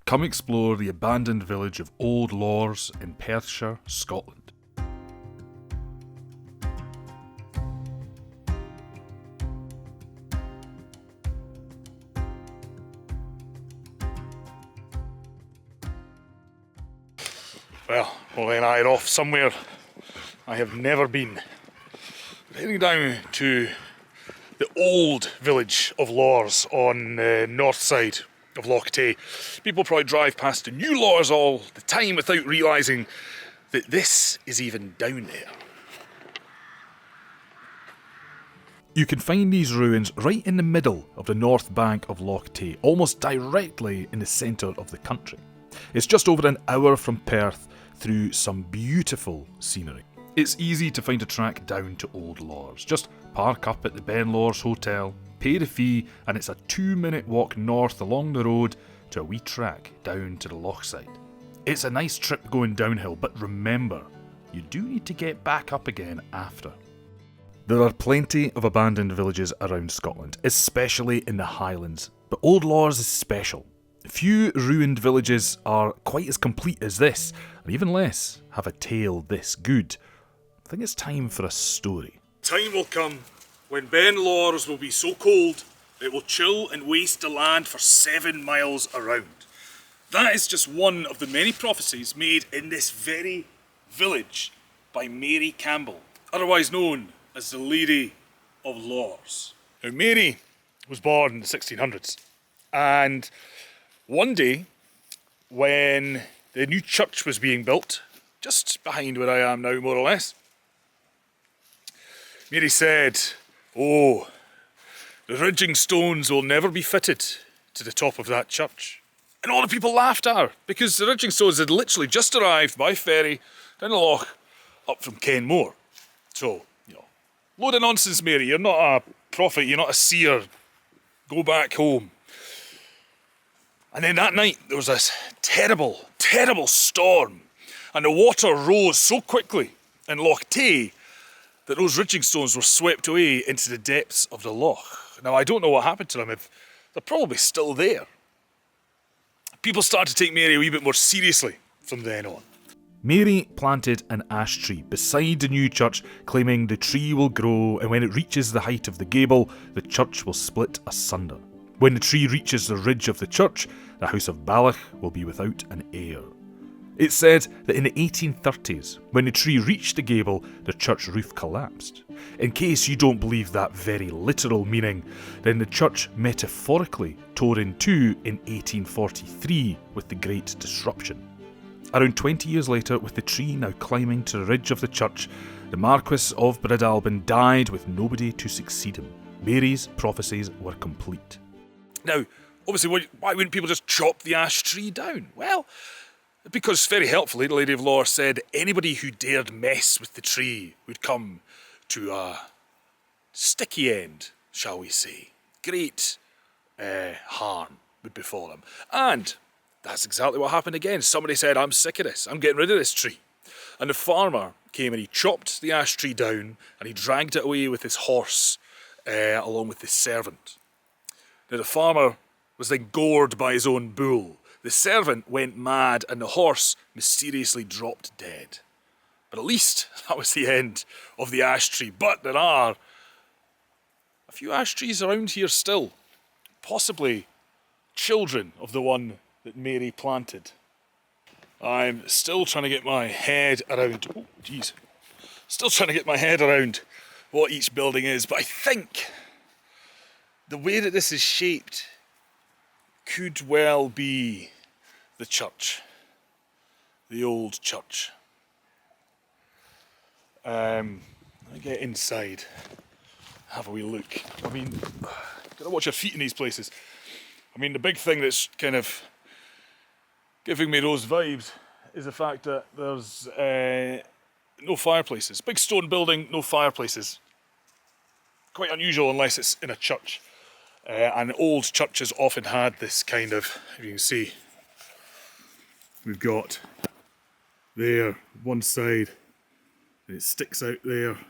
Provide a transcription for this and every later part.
come explore the abandoned village of Old Lors in Perthshire, Scotland. Well, Molly and I are off somewhere I have never been. We're heading down to the old village of Lors on the north side of Loch Tay. People probably drive past the new Lors all the time without realising that this is even down there. You can find these ruins right in the middle of the north bank of Loch Tay, almost directly in the centre of the country. It's just over an hour from Perth through some beautiful scenery. It's easy to find a track down to Old Lors. Just park up at the Ben Lors Hotel, pay the fee, and it's a 2-minute walk north along the road to a wee track down to the loch side. It's a nice trip going downhill, but remember, you do need to get back up again after. There are plenty of abandoned villages around Scotland, especially in the Highlands, but Old Lors is special. Few ruined villages are quite as complete as this, and even less have a tale this good. I think it's time for a story. Time will come when Ben Lors will be so cold it will chill and waste the land for 7 miles around. That is just one of the many prophecies made in this very village by Mary Campbell, otherwise known as the Lady of Lors. Now, Mary was born in the 1600s, and one day when the new church was being built, just behind where I am now more or less, Mary said, "Oh, the ridging stones will never be fitted to the top of that church." And all the people laughed at her, because the ridging stones had literally just arrived by ferry down the loch up from Kenmore. So, load of nonsense, Mary. You're not a prophet, you're not a seer. Go back home. And then that night, there was this terrible, terrible storm. And the water rose so quickly in Loch Tay that those ridging stones were swept away into the depths of the loch. Now, I don't know what happened to them. If they're probably still there. People started to take Mary a wee bit more seriously from then on. Mary planted an ash tree beside the new church, claiming the tree will grow, and when it reaches the height of the gable, the church will split asunder. When the tree reaches the ridge of the church, the house of Balach will be without an heir. It's said that in the 1830s, when the tree reached the gable, the church roof collapsed. In case you don't believe that very literal meaning, then the church metaphorically tore in two in 1843 with the Great Disruption. Around 20 years later, with the tree now climbing to the ridge of the church, the Marquess of Breadalbane died with nobody to succeed him. Mary's prophecies were complete. Now, obviously, why wouldn't people just chop the ash tree down? Well, because very helpfully, the Lady of Lors said anybody who dared mess with the tree would come to a sticky end, shall we say. Great harm would befall them. And that's exactly what happened again. Somebody said, "I'm sick of this, I'm getting rid of this tree." And the farmer came and he chopped the ash tree down and he dragged it away with his horse along with his servant. Now, the farmer was then gored by his own bull. The servant went mad and the horse mysteriously dropped dead. But at least that was the end of the ash tree. But there are a few ash trees around here still, possibly children of the one that Mary planted. I'm still trying to get my head around, still trying to get my head around what each building is, but I think the way that this is shaped could well be the church, the old church. Let me get inside, have a wee look. I mean, gotta watch your feet in these places. I mean, the big thing that's kind of giving me those vibes is the fact that there's no fireplaces. Big stone building, no fireplaces. Quite unusual unless it's in a church. And old churches often had this kind of, if you can see, we've got there, one side, and it sticks out there, and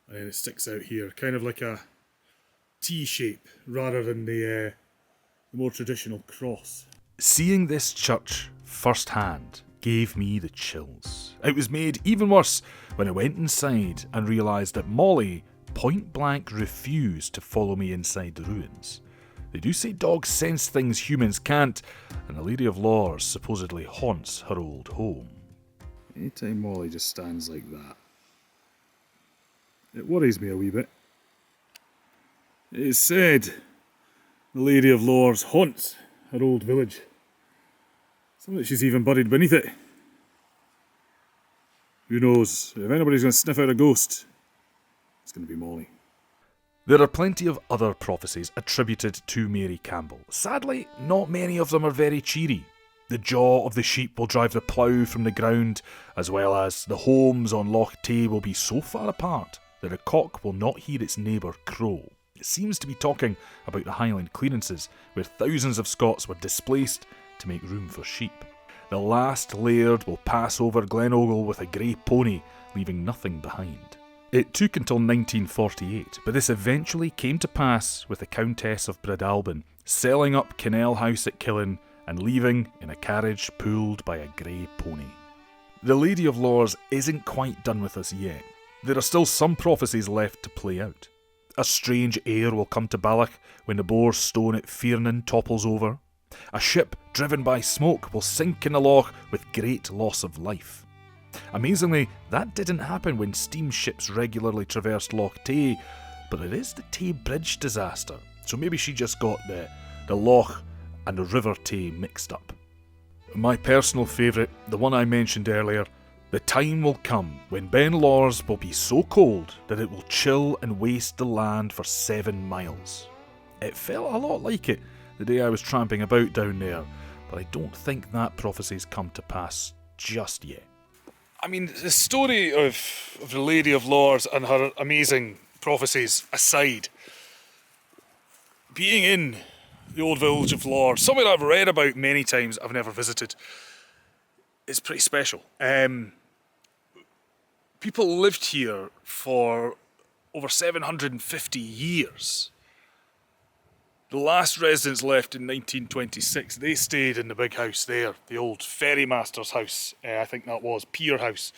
then it sticks out here, kind of like a T shape rather than the more traditional cross. Seeing this church firsthand gave me the chills. It was made even worse when I went inside and realised that Molly point blank refused to follow me inside the ruins. They do say dogs sense things humans can't, and the Lady of Lores supposedly haunts her old home. Anytime Molly just stands like that, it worries me a wee bit. It is said the Lady of Lores haunts her old village. Some that she's even buried beneath it. Who knows? If anybody's going to sniff out a ghost, it's going to be Molly. There are plenty of other prophecies attributed to Mary Campbell. Sadly, not many of them are very cheery. The jaw of the sheep will drive the plough from the ground, as well as the homes on Loch Tay will be so far apart that a cock will not hear its neighbour crow. It seems to be talking about the Highland clearances, where thousands of Scots were displaced to make room for sheep. The last laird will pass over Glenogle with a grey pony, leaving nothing behind. It took until 1948, but this eventually came to pass with the Countess of Breadalbane selling up Kinnell House at Killin and leaving in a carriage pulled by a grey pony. The Lady of Lores isn't quite done with us yet. There are still some prophecies left to play out. A strange heir will come to Balach when the Boar's stone at Fearnan topples over. A ship driven by smoke will sink in the loch with great loss of life. Amazingly, that didn't happen when steamships regularly traversed Loch Tay, but it is the Tay Bridge disaster, so maybe she just got the Loch and the River Tay mixed up. My personal favourite, the one I mentioned earlier, the time will come when Ben Lors will be so cold that it will chill and waste the land for 7 miles. It felt a lot like it the day I was tramping about down there, but I don't think that prophecy's come to pass just yet. I mean, the story of the Lady of Lores and her amazing prophecies aside, being in the old village of Lores, somewhere I've read about many times, I've never visited, it's pretty special. People lived here for over 750 years. The last residents left in 1926. They stayed in the big house there, the old ferrymaster's house. I think that was Pier House,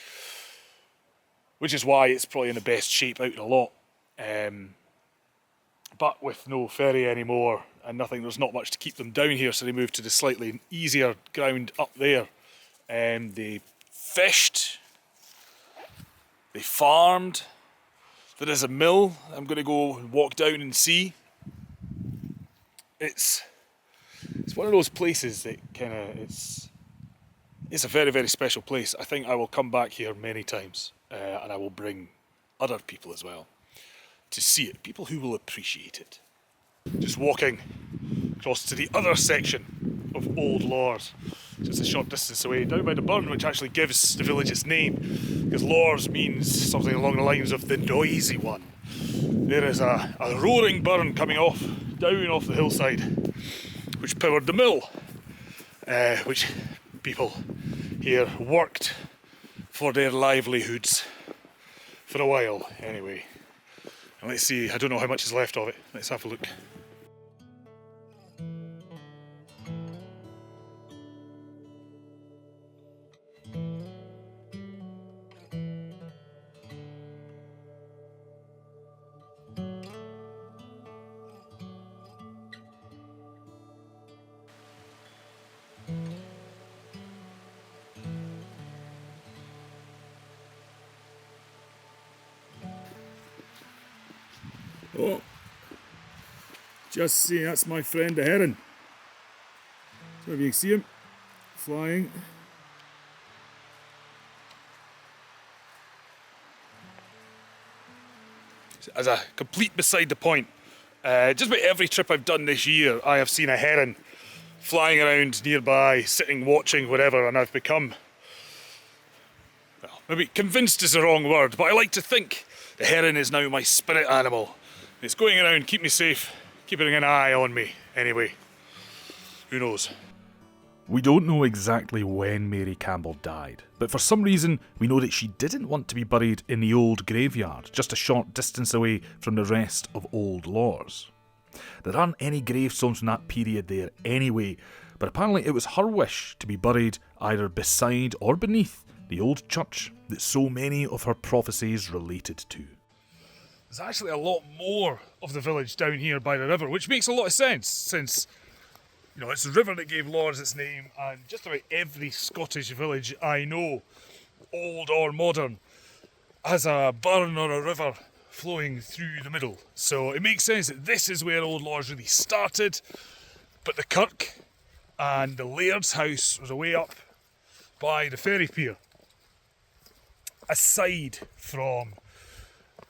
which is why it's probably in the best shape out of the lot. But with no ferry anymore and nothing, there's not much to keep them down here, so they moved to the slightly easier ground up there. They fished, they farmed. There is a mill I'm going to go and walk down and see. It's one of those places that it's a very, very special place. I think I will come back here many times, and I will bring other people as well to see it, people who will appreciate it. Just walking across to the other section of Old Lors, just a short distance away, down by the burn, which actually gives the village its name, because Lors means something along the lines of the noisy one. There is a roaring burn coming down off the hillside, which powered the mill, which people here worked for their livelihoods for a while anyway. And let's see, I don't know how much is left of it. Let's have a look. Oh, just see, that's my friend the heron. So if you can see him flying. As a complete beside the point, just about every trip I've done this year, I have seen a heron flying around nearby, sitting, watching, whatever, and I've become, well, maybe convinced is the wrong word, but I like to think the heron is now my spirit animal. It's going around, keep me safe, keeping an eye on me, anyway. Who knows? We don't know exactly when Mary Campbell died, but for some reason we know that she didn't want to be buried in the old graveyard, just a short distance away from the rest of Old Lors. There aren't any gravestones from that period there anyway, but apparently it was her wish to be buried either beside or beneath the old church that so many of her prophecies related to. There's actually a lot more of the village down here by the river, which makes a lot of sense since, it's the river that gave Lors its name, and just about every Scottish village I know, old or modern, has a burn or a river flowing through the middle. So it makes sense that this is where Old Lors really started, but the kirk and the laird's house was away up by the ferry pier. Aside from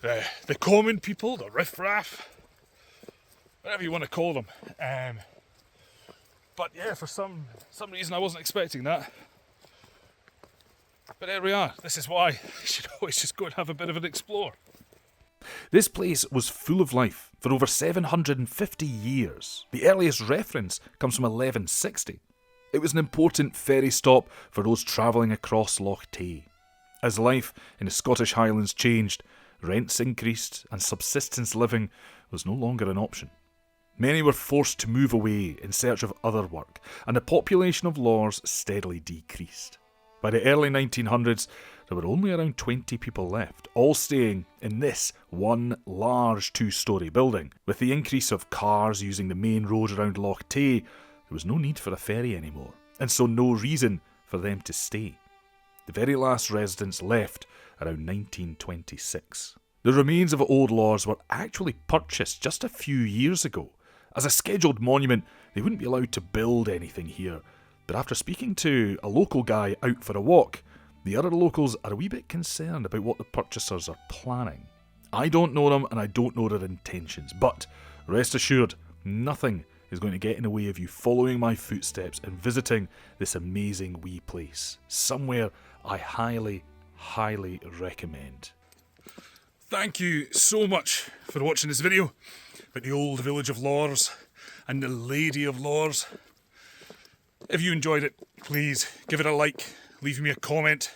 the common people, the riffraff, whatever you want to call them. But yeah, for some reason I wasn't expecting that. But there we are. This is why you should always just go and have a bit of an explore. This place was full of life for over 750 years. The earliest reference comes from 1160. It was an important ferry stop for those travelling across Loch Tay. As life in the Scottish Highlands changed, rents increased and subsistence living was no longer an option. Many were forced to move away in search of other work, and the population of Lors steadily decreased. By the early 1900s, there were only around 20 people left, all staying in this one large two-storey building. With the increase of cars using the main road around Loch Tay, there was no need for a ferry anymore, and so no reason for them to stay. The very last residents left around 1926. The remains of Old Lors were actually purchased just a few years ago. As a scheduled monument, they wouldn't be allowed to build anything here, but after speaking to a local guy out for a walk, the other locals are a wee bit concerned about what the purchasers are planning. I don't know them and I don't know their intentions, but rest assured, nothing is going to get in the way of you following my footsteps and visiting this amazing wee place. Somewhere I highly, highly recommend. Thank you so much for watching this video about the old village of Lors and the Lady of Lors. If you enjoyed it, please give it a like, leave me a comment,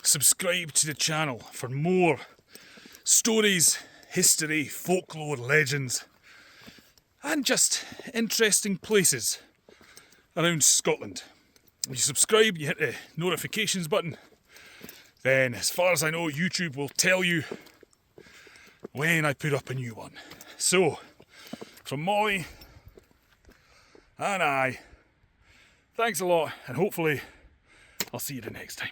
subscribe to the channel for more stories, history, folklore, legends, and just interesting places around Scotland. If you subscribe, you hit the notifications button, then as far as I know, YouTube will tell you when I put up a new one. So, from Molly and I, thanks a lot, and hopefully I'll see you the next time.